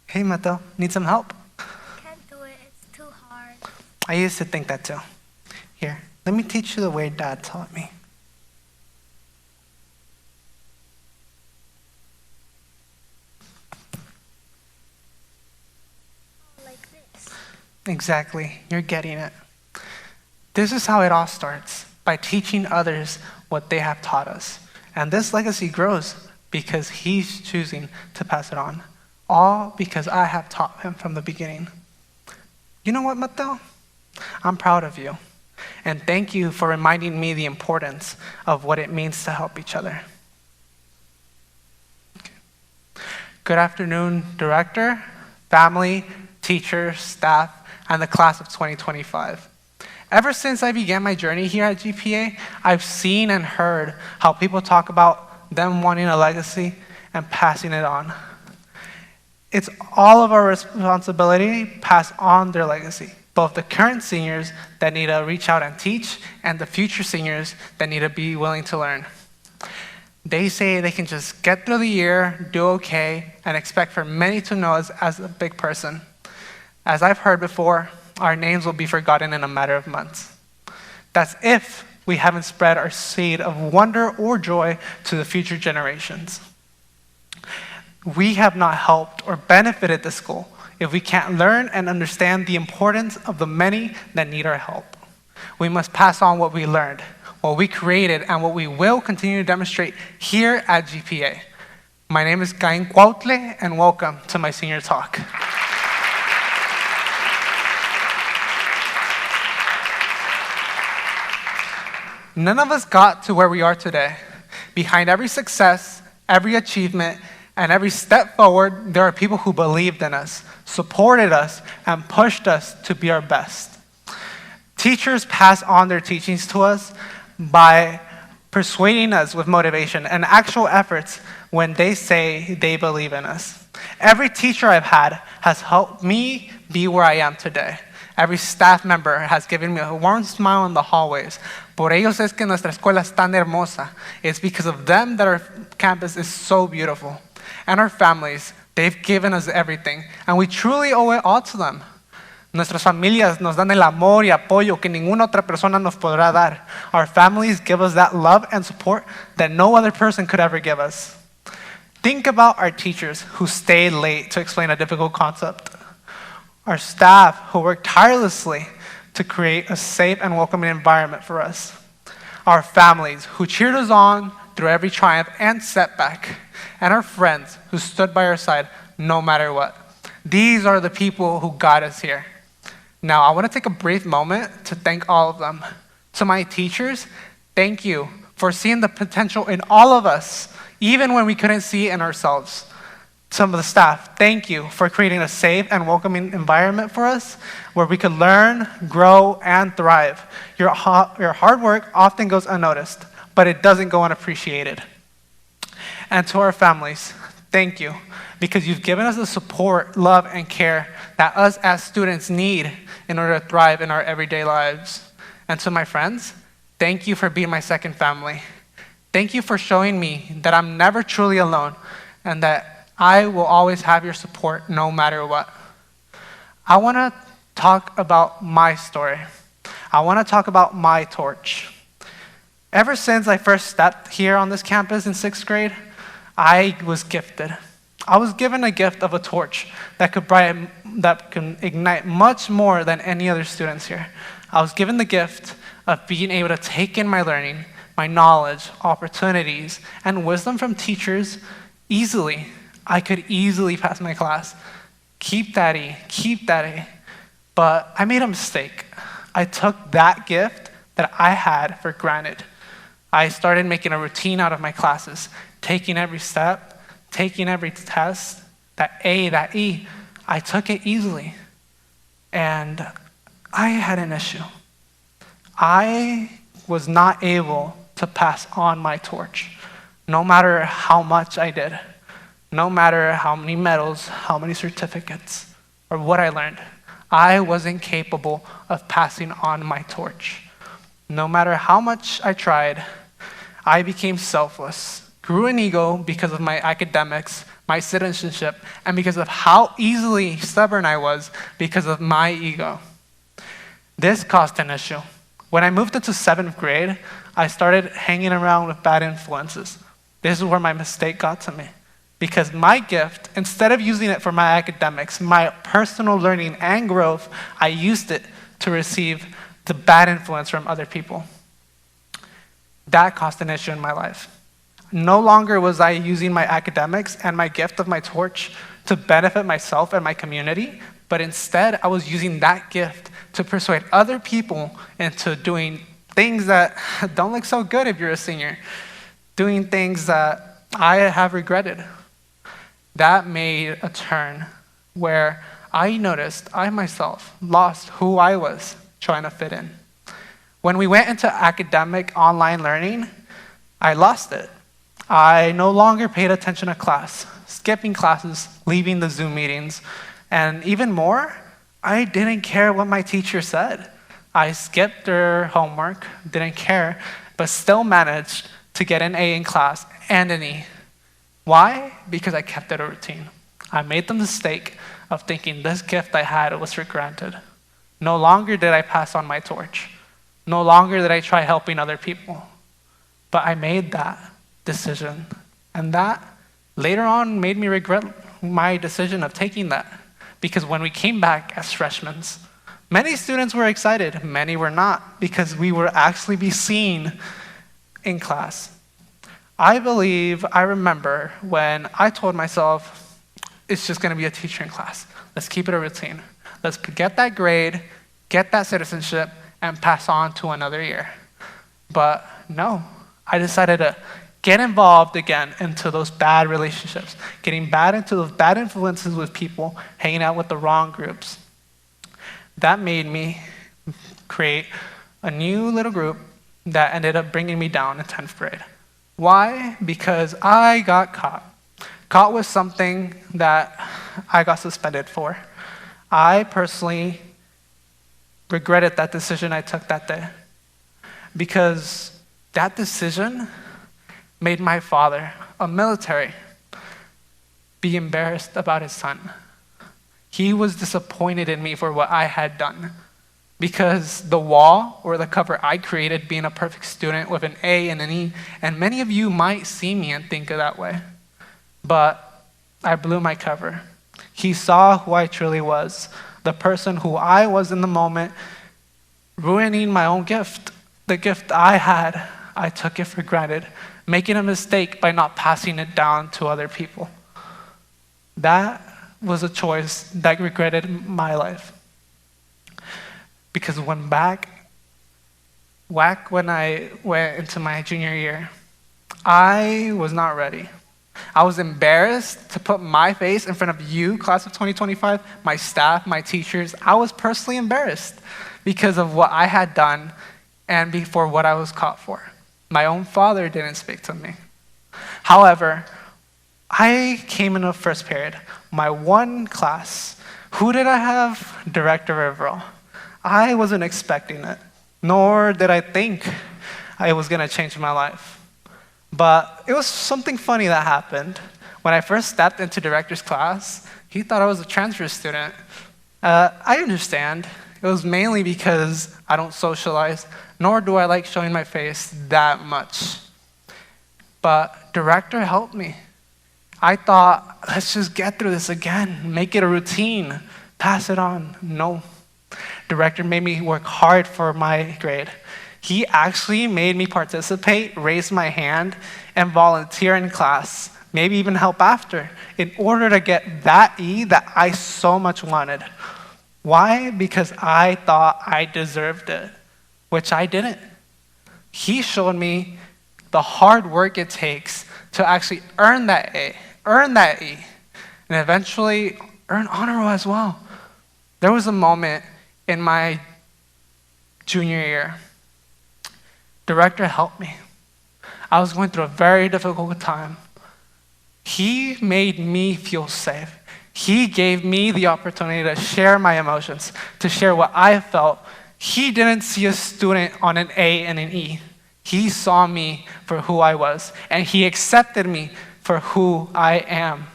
Hey, Mato, need some help? Can't do it, it's too hard. I used to think that too. Here, let me teach you the way Dad taught me. Like this. Exactly, you're getting it. This is how it all starts, by teaching others what they have taught us. And this legacy grows because he's choosing to pass it on. All because I have taught him from the beginning. You know what, Mateo? I'm proud of you. And thank you for reminding me the importance of what it means to help each other. Good afternoon, director, family, teachers, staff, and the class of 2025. Ever since I began my journey here at GPA, I've seen and heard how people talk about them wanting a legacy and passing it on. It's all of our responsibility to pass on their legacy, both the current seniors that need to reach out and teach and the future seniors that need to be willing to learn. They say they can just get through the year, do okay, and expect for many to know us as a big person. As I've heard before, our names will be forgotten in a matter of months. That's if we haven't spread our seed of wonder or joy to the future generations. We have not helped or benefited the school if we can't learn and understand the importance of the many that need our help. We must pass on what we learned, what we created, and what we will continue to demonstrate here at GPA. My name is Kain, and welcome to my senior talk. None of us got to where we are today. Behind every success, every achievement, and every step forward, there are people who believed in us, supported us, and pushed us to be our best. Teachers pass on their teachings to us by persuading us with motivation and actual efforts when they say they believe in us. Every teacher I've had has helped me be where I am today. Every staff member has given me a warm smile in the hallways. Por ellos es que nuestra escuela es tan hermosa. It's because of them that our campus is so beautiful. And our families, they've given us everything. And we truly owe it all to them. Nuestras familias nos dan el amor y apoyo que ninguna otra persona nos podrá dar. Our families give us that love and support that no other person could ever give us. Think about our teachers who stayed late to explain a difficult concept. Our staff who worked tirelessly to create a safe and welcoming environment for us. Our families who cheered us on through every triumph and setback. And our friends who stood by our side no matter what. These are the people who got us here. Now, I want to take a brief moment to thank all of them. To my teachers, thank you for seeing the potential in all of us, even when we couldn't see it in ourselves. Some of the staff, thank you for creating a safe and welcoming environment for us where we could learn, grow, and thrive. Your hard work often goes unnoticed, but it doesn't go unappreciated. And to our families, thank you, because you've given us the support, love, and care that us as students need in order to thrive in our everyday lives. And to my friends, thank you for being my second family. Thank you for showing me that I'm never truly alone and that I will always have your support no matter what. I want to talk about my story. I want to talk about my torch. Ever since I first stepped here on this campus in 6th grade, I was gifted. I was given a gift of a torch that can ignite much more than any other students here. I was given the gift of being able to take in my learning, my knowledge, opportunities, and wisdom from teachers easily. I could easily pass my class. Keep that A. But I made a mistake. I took that gift that I had for granted. I started making a routine out of my classes, taking every step, taking every test, that A, that E. I took it easily. And I had an issue. I was not able to pass on my torch, no matter how much I did. No matter how many medals, how many certificates, or what I learned, I wasn't capable of passing on my torch. No matter how much I tried, I became selfless, grew an ego because of my academics, my citizenship, and because of how easily stubborn I was because of my ego. This caused an issue. When I moved into 7th grade, I started hanging around with bad influences. This is where my mistake got to me. Because my gift, instead of using it for my academics, my personal learning and growth, I used it to receive the bad influence from other people. That caused an issue in my life. No longer was I using my academics and my gift of my torch to benefit myself and my community, but instead I was using that gift to persuade other people into doing things that don't look so good if you're a senior, doing things that I have regretted. That made a turn where I noticed I myself lost who I was trying to fit in. When we went into academic online learning, I lost it. I no longer paid attention to class, skipping classes, leaving the Zoom meetings, and even more, I didn't care what my teacher said. I skipped their homework, didn't care, but still managed to get an A in class and an E. Why? Because I kept it a routine. I made the mistake of thinking this gift I had was for granted. No longer did I pass on my torch. No longer did I try helping other people. But I made that decision. And that later on made me regret my decision of taking that. Because when we came back as freshmen, many students were excited, many were not, because we would actually be seen in class. I remember when I told myself, it's just going to be a teacher in class. Let's keep it a routine. Let's get that grade, get that citizenship, and pass on to another year. But no, I decided to get involved again into those bad relationships, getting bad into those bad influences with people, hanging out with the wrong groups. That made me create a new little group that ended up bringing me down in 10th grade. Why? Because I got caught with something that I got suspended for. I personally regretted that decision I took that day, because that decision made my father, a military, be embarrassed about his son. He was disappointed in me for what I had done, because the wall or the cover I created, being a perfect student with an A and an E, and many of you might see me and think of that way, but I blew my cover. He saw who I truly was, the person who I was in the moment, ruining my own gift. The gift I had, I took it for granted, making a mistake by not passing it down to other people. That was a choice that regretted my life. Because when I went into my junior year, I was not ready. I was embarrassed to put my face in front of you, class of 2025, my staff, my teachers. I was personally embarrassed because of what I had done and before what I was caught for. My own father didn't speak to me. However, I came in the first period, my one class. Who did I have? Director overall. I wasn't expecting it, nor did I think it was going to change my life. But it was something funny that happened. When I first stepped into director's class, he thought I was a transfer student. I understand. It was mainly because I don't socialize, nor do I like showing my face that much. But director helped me. I thought, let's just get through this again, make it a routine, pass it on. No. Director made me work hard for my grade. He actually made me participate, raise my hand, and volunteer in class, maybe even help after, in order to get that E that I so much wanted. Why? Because I thought I deserved it, which I didn't. He showed me the hard work it takes to actually earn that A, earn that E, and eventually earn honor roll as well. There was a moment in my junior year. Director helped me. I was going through a very difficult time. He made me feel safe. He gave me the opportunity to share my emotions, to share what I felt. He didn't see a student on an A and an E. He saw me for who I was, and he accepted me for who I am.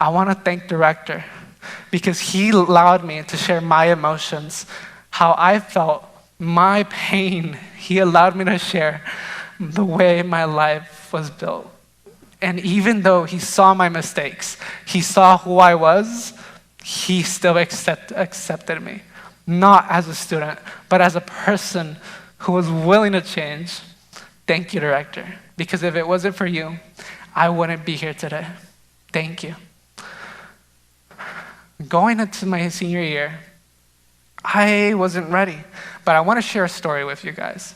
I want to thank Director because he allowed me to share my emotions, how I felt, my pain. He allowed me to share the way my life was built. And even though he saw my mistakes, he saw who I was, he still accepted me. Not as a student, but as a person who was willing to change. Thank you, Director. Because if it wasn't for you, I wouldn't be here today. Thank you. Going into my senior year, I wasn't ready, but I want to share a story with you guys.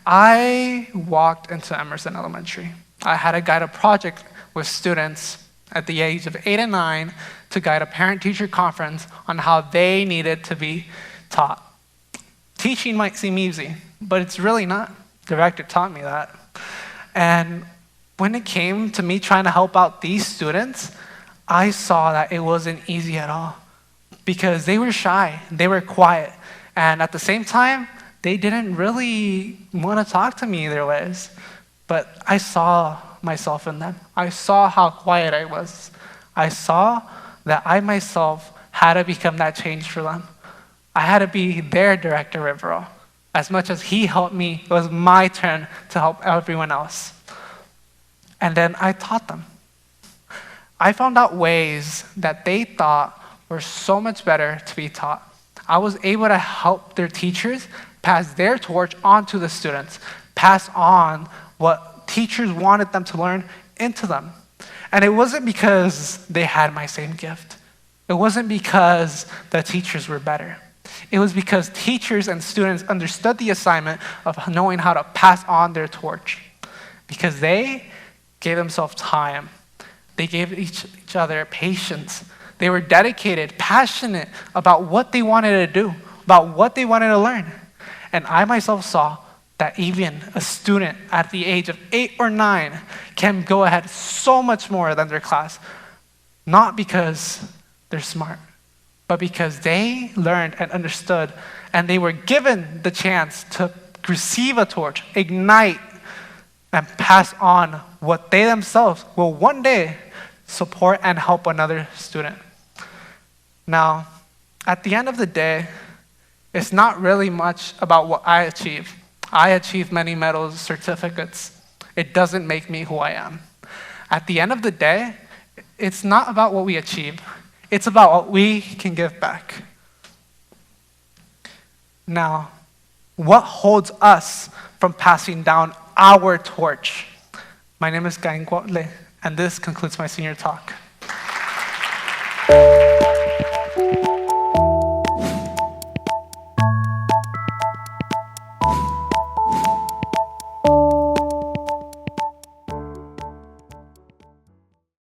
I walked into Emerson Elementary. I had to guide a project with students at the age of 8 and 9 to guide a parent-teacher conference on how they needed to be taught. Teaching might seem easy, but it's really not. The director taught me that. And when it came to me trying to help out these students, I saw that it wasn't easy at all because they were shy, they were quiet, and at the same time, they didn't really want to talk to me either ways. But I saw myself in them. I saw how quiet I was. I saw that I myself had to become that change for them. I had to be their director overall. As much as he helped me, it was my turn to help everyone else. And then I taught them. I found out ways that they thought were so much better to be taught. I was able to help their teachers pass their torch on to the students, pass on what teachers wanted them to learn into them. And it wasn't because they had my same gift. It wasn't because the teachers were better. It was because teachers and students understood the assignment of knowing how to pass on their torch. Because they gave themselves time. They gave each other patience. They were dedicated, passionate about what they wanted to do, about what they wanted to learn. And I myself saw that even a student at the age of 8 or 9 can go ahead so much more than their class, not because they're smart, but because they learned and understood, and they were given the chance to receive a torch, ignite, and pass on what they themselves will one day support and help another student. Now, at the end of the day, it's not really much about what I achieve. I achieved many medals, certificates. It doesn't make me who I am. At the end of the day, it's not about what we achieve. It's about what we can give back. Now, what holds us from passing down our torch? My name is Kain, and this concludes my senior talk.